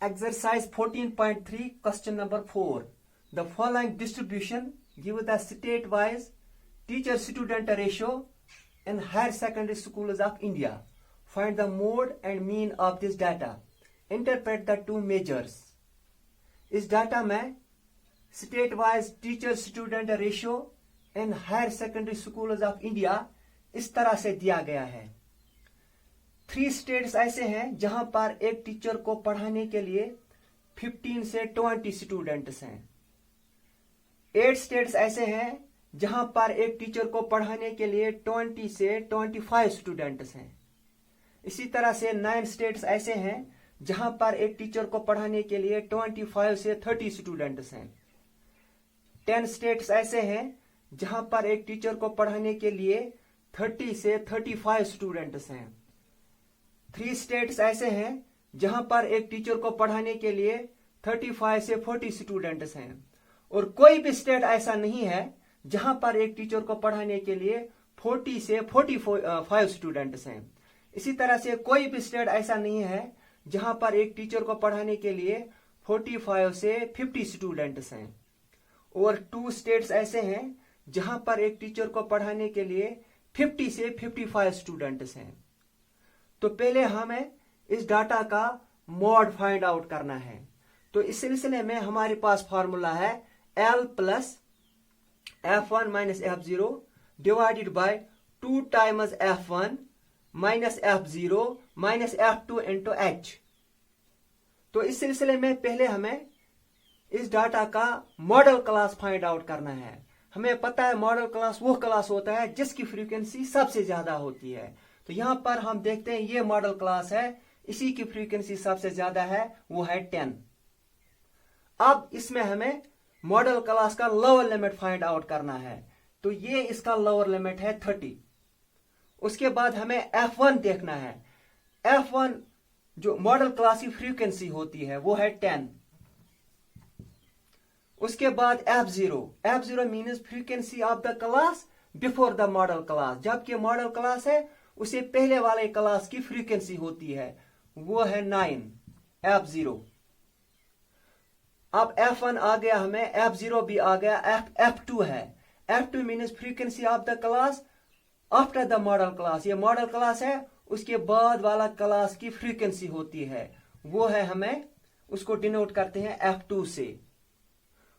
Exercise 14.3, question number 4. The following distribution give the state-wise teacher-student ratio in higher secondary schools of India. Find the mode and mean of this data. Interpret the two measures. इस data में state-wise teacher-student ratio in higher secondary schools of India इस तरह से दिया गया है. 3 states ऐसे हैं जहां पर एक टीचर को पढ़ाने के लिए 15 से 20 स्टूडेंट्स हैं. 8 स्टेट्स ऐसे हैं जहां पर एक टीचर को पढ़ाने के लिए 20 से 25 स्टूडेंट्स हैं. इसी तरह से 9 स्टेट्स ऐसे हैं जहां पर एक टीचर को पढ़ाने के लिए 25 से 30 स्टूडेंट्स हैं. 10 स्टेट्स ऐसे हैं जहां पर एक टीचर को पढ़ाने के लिए 30 से 35 स्टूडेंट्स हैं. 3 स्टेट्स ऐसे हैं जहां पर एक टीचर को पढ़ाने के लिए 35 से 40 स्टूडेंट्स हैं. और कोई भी स्टेट ऐसा नहीं है जहां पर एक टीचर को पढ़ाने के लिए 40 से 45 स्टूडेंट्स हैं. इसी तरह से कोई भी स्टेट ऐसा नहीं है जहां पर एक टीचर को पढ़ाने के लिए 45 से 50 स्टूडेंट्स हैं. और 2 स्टेट्स ऐसे हैं जहां पर एक टीचर को पढ़ाने के लिए 50 से 55 स्टूडेंट्स हैं. तो पहले हमें इस डाटा का मॉड फाइंड आउट करना है. तो इस सिलसिले में हमारे पास फॉर्मूला है L plus F1 minus F0 divided by 2 times F1 minus F0 minus F2 into H. तो इस सिलसिले में पहले हमें इस डाटा का मॉडल क्लास फाइंड आउट करना है. हमें पता है मॉडल क्लास वो क्लास होता है जिसकी फ्रीक्वेंसी सबसे ज्यादा होती है. तो यहां पर हम देखते हैं ये मॉडल क्लास है, इसी की फ्रीक्वेंसी सबसे ज्यादा है, वो है 10. अब इसमें हमें मॉडल क्लास का लोअर लिमिट फाइंड आउट करना है. तो ये इसका लोअर लिमिट है 30. उसके बाद हमें F1 देखना है. F1 जो मॉडल क्लास की फ्रीक्वेंसी होती है वो है 10. उसके बाद F0 means frequency of the class before the model class. जबकि मॉडल क्लास है उसे पहले वाले क्लास की फ्रीक्वेंसी होती है, वो है 9 F0. अब F1 आ गया, हमें F0 भी आ गया. F2 है. F2 means frequency of the class after the model class. ये मॉडल क्लास है, उसके बाद वाला क्लास की फ्रीक्वेंसी होती है, वो है, हमें उसको डिनोट करते हैं F2 से.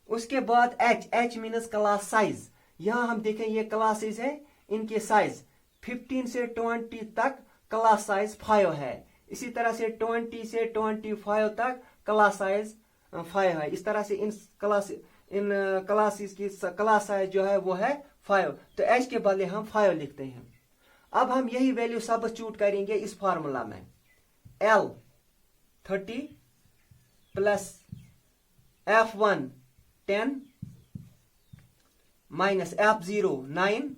उसके बाद H मीन्स क्लास साइज. यहां हम देखें ये क्लासेस है, इनके साइज 15 से 20 तक क्लास साइज 5 है. इसी तरह से 20 से 25 तक क्लास साइज 5 है. इस तरह से इन क्लासेस की क्लास साइज जो है वो है 5. तो H के बदले हम 5 लिखते हैं. अब हम यही वैल्यू सब्स्टिट्यूट करेंगे इस फार्मूला में. L 30 plus F1 10 minus F0 9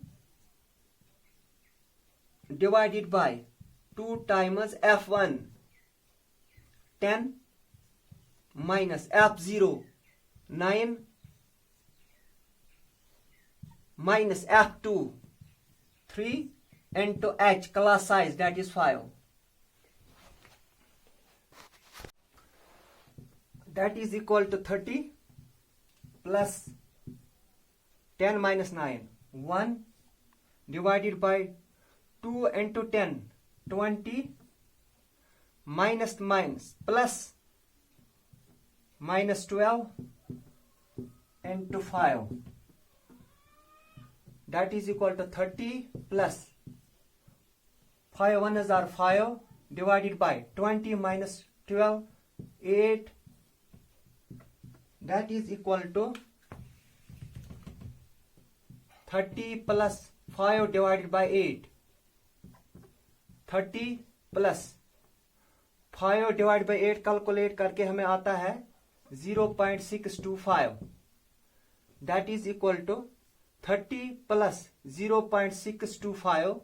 divided by 2 times F1 10 minus F0 9 minus F2 3 into H class size, that is 5. That is equal to 30 plus 10 minus 9 1 divided by 2 into 10 20 minus plus minus 12 into 5, that is equal to 30 plus 5 1s are 5 divided by 20 minus 12 8, that is equal to 30 plus 5 divided by 8. 30 plus 5 divide by 8 calculate करके हमें आता है 0.625. That is equal to 30 plus 0.625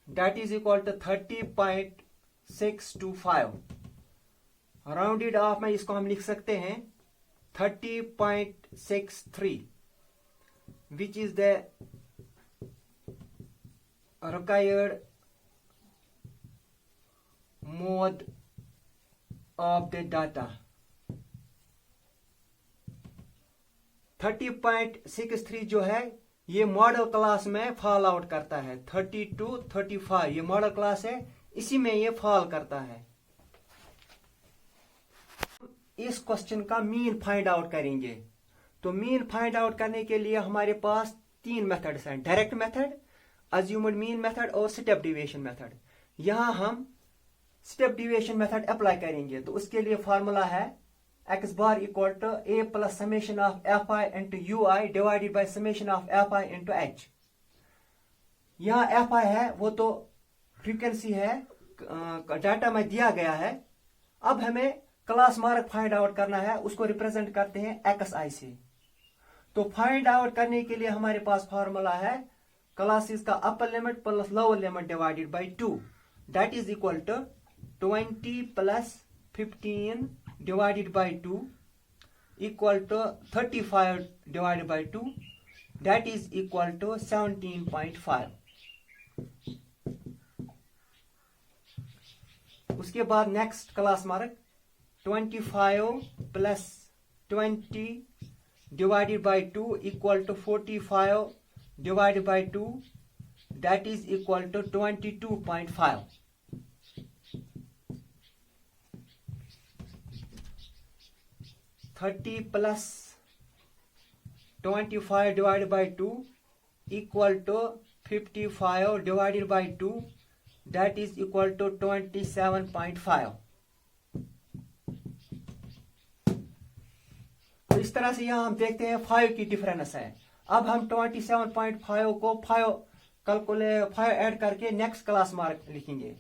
that is equal to 30.625. Rounded off में इसको हम लिख सकते हैं 30.63. which is the required mode of the data. 30.63 जो है ये मॉडल क्लास में फॉल आउट करता है. 30 to 35 ये मॉडल क्लास है, इसी में ये फॉल करता है. इस क्वेश्चन का मीन फाइंड आउट करेंगे. तो मीन फाइंड आउट करने के लिए हमारे पास 3 मेथड्स हैं: direct method, assumed mean method और स्टेप डिविएशन मेथड. यहां हम स्टेप डिविएशन मेथड अप्लाई करेंगे. तो उसके लिए फॉर्मूला है x bar equal to a plus summation of F i into u i divided by summation of F i into h. यहां f i है वो तो फ्रीक्वेंसी है, डाटा में दिया गया है. अब हमें क्लास मार्क फाइंड आउट करना है, उसको रिप्रेजेंट करते हैं एक्स आई से. तो फाइंड आउट करने के लिए हमारे पास फॉर्मूला है क्लासेस का upper limit plus lower limit divided by 2, that is equal to 20 plus 15 divided by 2 equal to 35 divided by 2, that is equal to 17.5. उसके बाद next class mark 25 plus 20 divided by 2 equal to 45 divided by 2, that is equal to 22.5. Thirty plus 25 divide by 2 equal to 55 divided by 2, that is equal to 27.5. तो इस तरह से यहां हम देखते हैं 5 की डिफरेंस है. अब हम 27.5 को 5 ऐड करके नेक्स्ट क्लास मार्क लिखेंगे,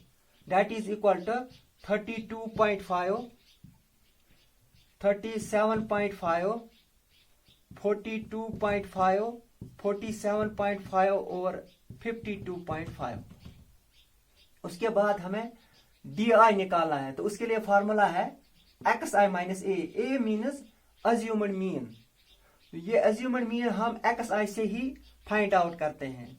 दैट इज इक्वल टू 32.5, 37.5, 42.5, 47.5 और 52.5. उसके बाद हमें DI निकालना है. तो उसके लिए फॉर्मूला है XI minus A means assumed mean. ये अज्यूम्ड मीन हम XI से ही फाइंड आउट करते हैं.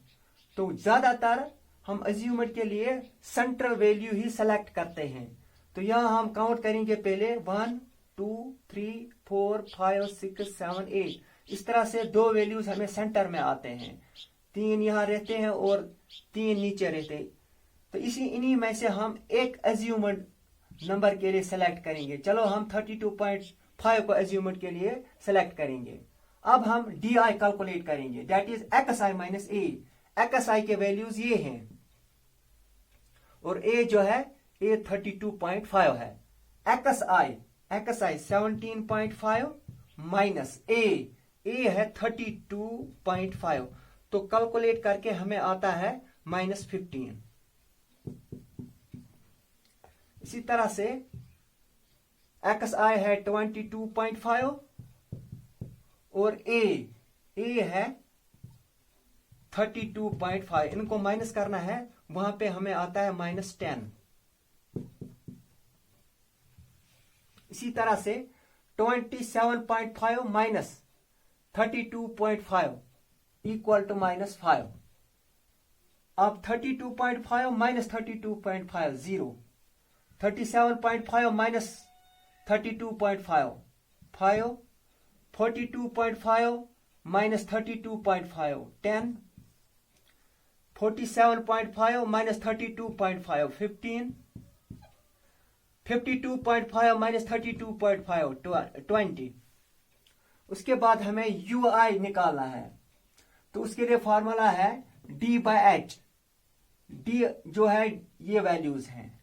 तो ज्यादातर हम अज्यूम्ड के लिए सेंट्रल वैल्यू ही सेलेक्ट करते हैं. तो यहां हम काउंट करेंगे पहले 1 2 3 4 5 6 7 8. इस तरह से 2 वैल्यूज हमें सेंटर में आते हैं, 3 यहां रहते हैं और 3 नीचे रहते हैं. तो इन्हीं में से हम एक अज्यूम्ड नंबर के लिए सेलेक्ट करेंगे. चलो हम 32.5 को अज्यूम्ड के लिए सेलेक्ट करेंगे. अब हम DI कैलकुलेट करेंगे, that is XI minus A. XI के वैल्यूज ये हैं और A जो है A 32.5 है. XI 17.5 माइनस A है 32.5. तो कैलकुलेट करके हमें आता है -15. इसी तरह से XI है 22.5 और A है 32.5. इनको माइनस करना है, वहां पे हमें आता है -10. इसी तरह से 27.5 माइनस 32.5 इक्वल टू -5. अब 32.5 minus 32.5 0. 37.5 minus 32.5 5. 42.5 minus 32.5 10. 47.5 minus 32.5 15. 52.5 minus 32.5 20. उसके बाद हमें UI निकालना है. तो उसके लिए फॉर्मूला है D/H. D जो है ये वैल्यूज हैं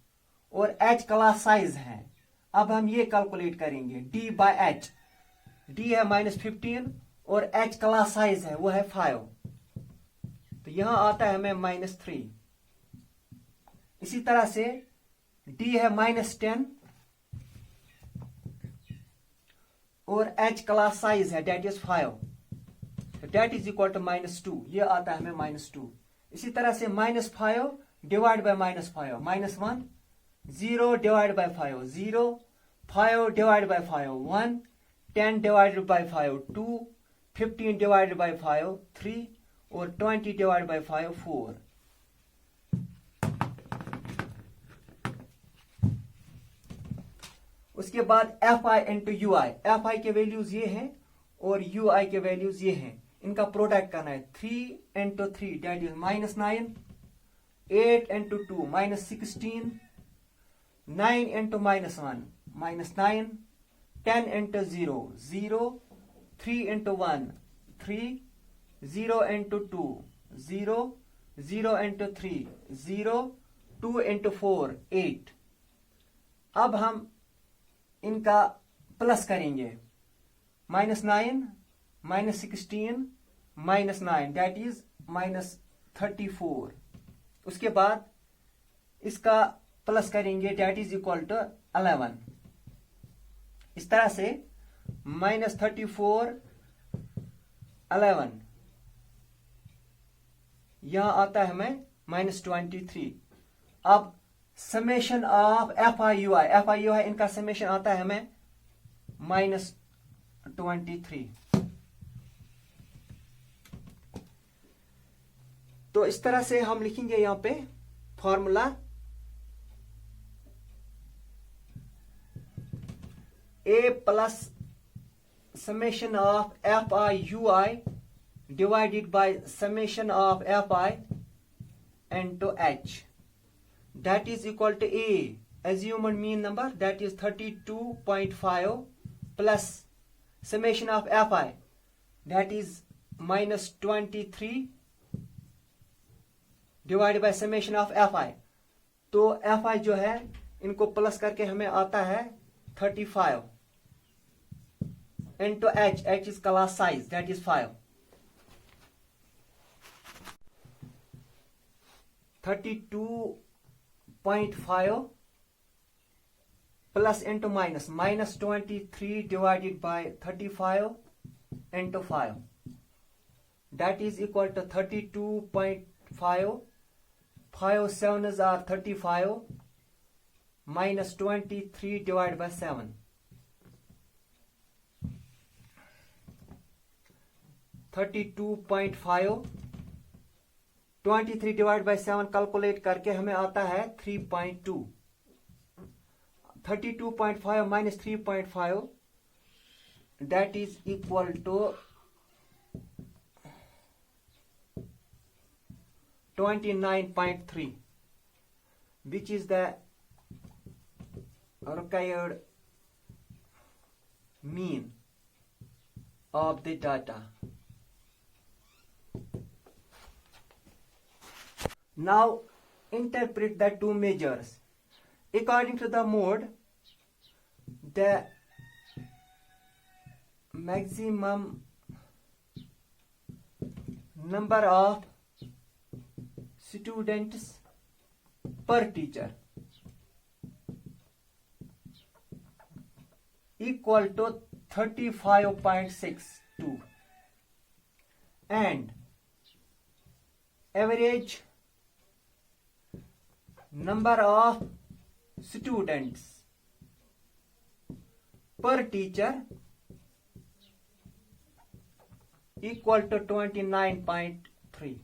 और H क्लास साइज है. अब हम ये कैलकुलेट करेंगे D/H. D है -15 और H क्लास साइज है वो है 5. तो यहां आता है हमें -3. इसी तरह से D है -10 और H क्लास साइज है that is 5. That is equal to -2. ये आता है हमें -2. इसी तरह से -5 divide by -5 -1. 0 divide by 5 0. 5 divide by 5 1. 10 divided by 5 2. 15 divided by 5 3 और 20 divided by 5 4. उसके बाद fi into u I, F I के वैल्यूज ये हैं और यू आई के वैल्यूज ये हैं. इनका प्रोडक्ट करना है. 3 into 3 that is -9, 8 into 2 -16, 9 into -1 -9, 10 into 0 0, 3 into 1 3, 0 into 2 0, 0 into 3 0, 2 into 4 8. अब हम इनका प्लस करेंगे. -9 -16 -9 दैट इज -34. उसके बाद इसका प्लस करेंगे दैट इज इक्वल टू 11. इस तरह से -34 11 यहां आता है हमें -23. अब summation of F I U I इनका समेशन आता है हमें -23. तो इस तरह से हम लिखेंगे यहां पे formula. A plus summation of F I U i divided by summation of F I into H that is equal to A, assumed mean number, that is 32.5 plus summation of Fi, that is -23 divided by summation of Fi. तो Fi जो है इनको plus करके हमें आता है 35 into H is class size, that is 5. 32.5 plus into minus, -23 divided by 35 into 5, that is equal to 32.5. 5 sevens are 35 minus 23 divided by 7. 32.5 23 divide by 7 calculate करके हमें आता है 3.2. 32.5 minus 3.5 that is equal to 29.3, which is the required mean of the data. Now interpret the two measures. According to the mode, the maximum number of students per teacher equal to 35.62 and average number of students per teacher equal to 29.3.